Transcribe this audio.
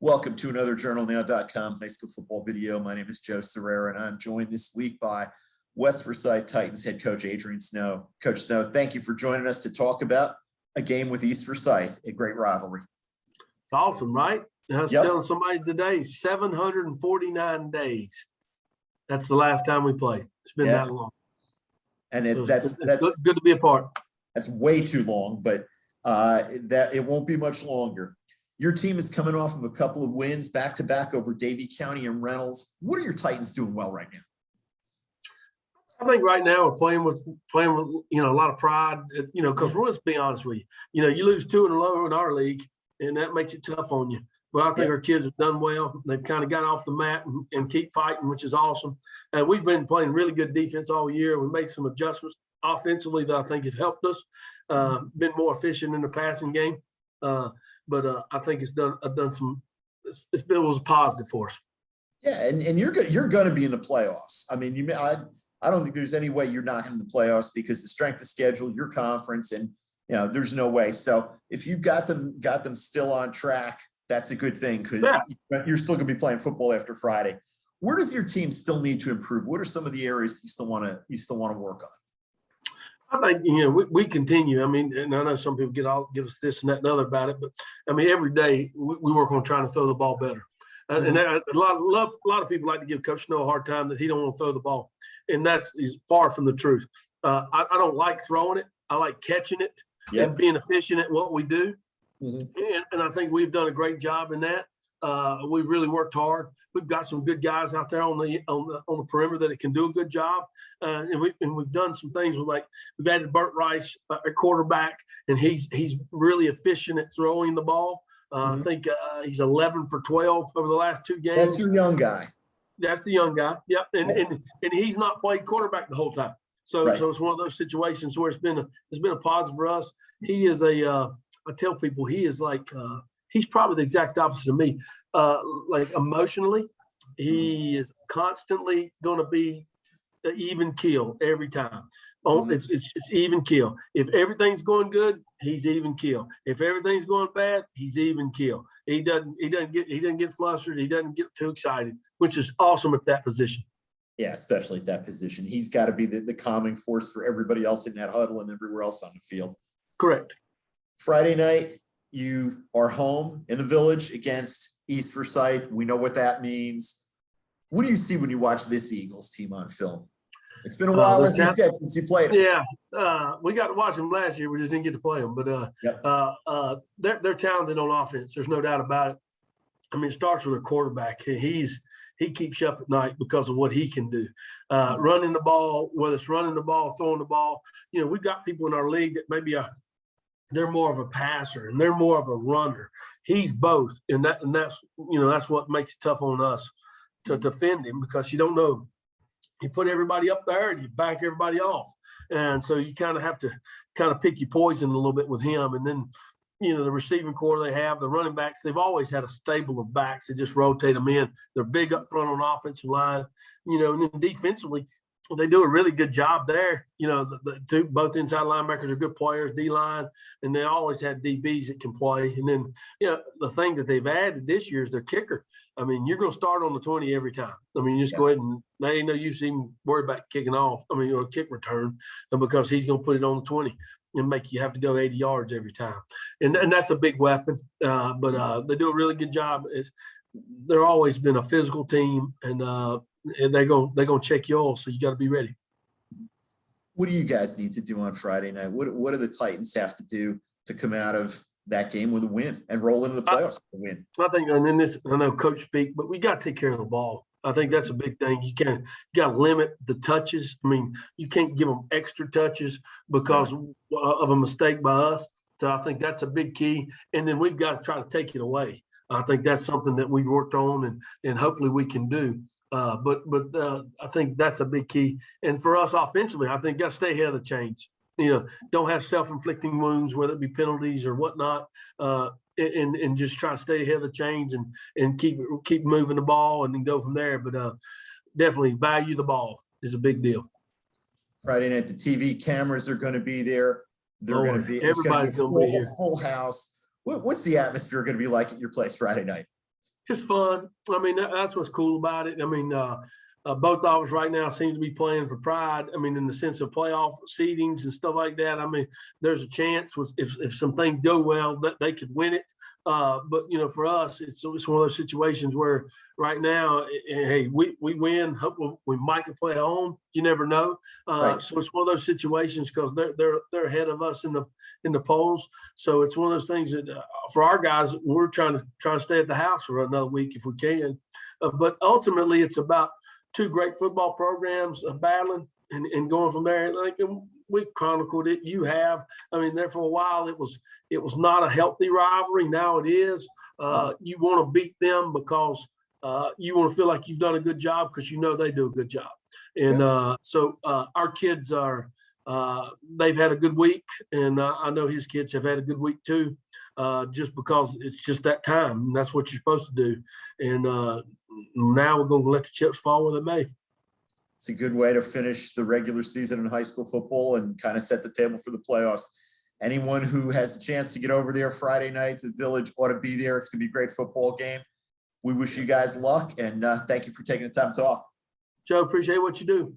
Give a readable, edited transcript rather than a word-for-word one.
Welcome to another JournalNow.com high school football video. My name is Joe Serrera, and I'm joined this week by West Forsyth Titans head coach Adrian Snow. Coach Snow, thank you for joining us to talk about a game with East Forsyth, a great rivalry. It's awesome, right? I was telling somebody today, 749 days. That's the last time we played. It's been that long. And that's good to be a part. That's way too long, but that it won't be much longer. Your team is coming off of a couple of wins back-to-back over Davie County and Reynolds. What are your Titans doing well right now? I think right now we're playing with a lot of pride. Because let's be honest with you. You lose 2 in a row in our league, and that makes it tough on you. But I think our kids have done well. They've kind of got off the mat and keep fighting, which is awesome. We've been playing really good defense all year. We made some adjustments offensively that I think have helped us. Been more efficient in the passing game. But I think it was positive for us. Yeah, and you're going to be in the playoffs. I mean, I don't think there's any way you're not in the playoffs because the strength of schedule, your conference, and there's no way. So if you've got them still on track, that's a good thing because you're still going to be playing football after Friday. Where does your team still need to improve? What are some of the areas that you still want to work on? I think we continue. I mean, and I know some people give us this and that and other about it, but I mean, every day we work on trying to throw the ball better. And a lot of people like to give Coach Snow a hard time that he don't want to throw the ball, and that's far from the truth. I don't like throwing it. I like catching it and being efficient at what we do. And I think we've done a great job in that. We've really worked hard. We've got some good guys out there on the perimeter that can do a good job, and we've done some things with we've added Burt Rice at quarterback, and he's really efficient at throwing the ball. I think he's 11 for 12 over the last 2 games. That's your young guy. That's the young guy. Yep, and he's not played quarterback the whole time. So it's one of those situations where it's been a positive for us. He is I tell people he is he's probably the exact opposite of me. Emotionally, he is constantly going to be an even keel every time. It's even keel. If everything's going good, he's even keel. If everything's going bad, he's even keel. He doesn't get flustered. He doesn't get too excited, which is awesome at that position. Yeah, especially at that position. He's got to be the calming force for everybody else in that huddle and everywhere else on the field. Correct. Friday night, you are home in the village against East Forsyth. We know what that means. What do you see when you watch this Eagles team on film? It's been a while since you played. Yeah, we got to watch them last year. We just didn't get to play them. But they're talented on offense. There's no doubt about it. I mean, it starts with a quarterback. He keeps you up at night because of what he can do. Running the ball, whether it's running the ball, throwing the ball. We've got people in our league that maybe they're more of a passer and they're more of a runner. He's both, and that's what makes it tough on us to defend him because you don't know. You put everybody up there and you back everybody off, and so you kind of have to pick your poison a little bit with him. And then the receiving core they have, the running backs, they've always had a stable of backs. They just rotate them in. They're big up front on offensive line, and then defensively. They do a really good job there. Both inside linebackers are good players, D-line, and they always had DBs that can play. And then, the thing that they've added this year is their kicker. I mean, you're going to start on the 20 every time. I mean, you just go ahead and they ain't no use even worry about kicking off. I mean, kick return, because he's going to put it on the 20 and make you have to go 80 yards every time. And that's a big weapon. But they do a really good job. They're always been a physical team, and they're gonna check you all, so you got to be ready. What do you guys need to do on Friday night? What do the Titans have to do to come out of that game with a win and roll into the playoffs with a win? I think, and then I know Coach speak, but we got to take care of the ball. I think that's a big thing. You got to limit the touches. I mean, you can't give them extra touches because of a mistake by us. So I think that's a big key. And then we've got to try to take it away. I think that's something that we've worked on and hopefully we can do. But I think that's a big key. And for us offensively, I think got to stay ahead of the chains. Don't have self-inflicting wounds, whether it be penalties or whatnot, and just try to stay ahead of the chains and keep moving the ball and then go from there. But definitely value the ball is a big deal. Friday night, the TV cameras are going to be there. Everybody's going to be here. Full house. What's the atmosphere going to be like at your place Friday night? Just fun. I mean, that's what's cool about it. I mean, both of us right now seem to be playing for pride. I mean, in the sense of playoff seedings and stuff like that. I mean, there's a chance if some things go well that they could win it. But for us, it's one of those situations where right now, hey, we win. Hopefully, we might can play home. You never know. Right. So it's one of those situations because they're ahead of us in the polls. So it's one of those things that for our guys, we're trying to stay at the house for another week if we can. But ultimately, it's about two great football programs battling and going from there. Like we chronicled it, you have. I mean, there for a while it was not a healthy rivalry. Now it is. You want to beat them because you want to feel like you've done a good job because they do a good job. And so our kids are they've had a good week, and I know his kids have had a good week too. Just because it's just that time, and that's what you're supposed to do. And now we're going to let the chips fall where they may. It's a good way to finish the regular season in high school football and kind of set the table for the playoffs. Anyone who has a chance to get over there Friday night to the Village ought to be there. It's going to be a great football game. We wish you guys luck, and thank you for taking the time to talk. Joe, appreciate what you do.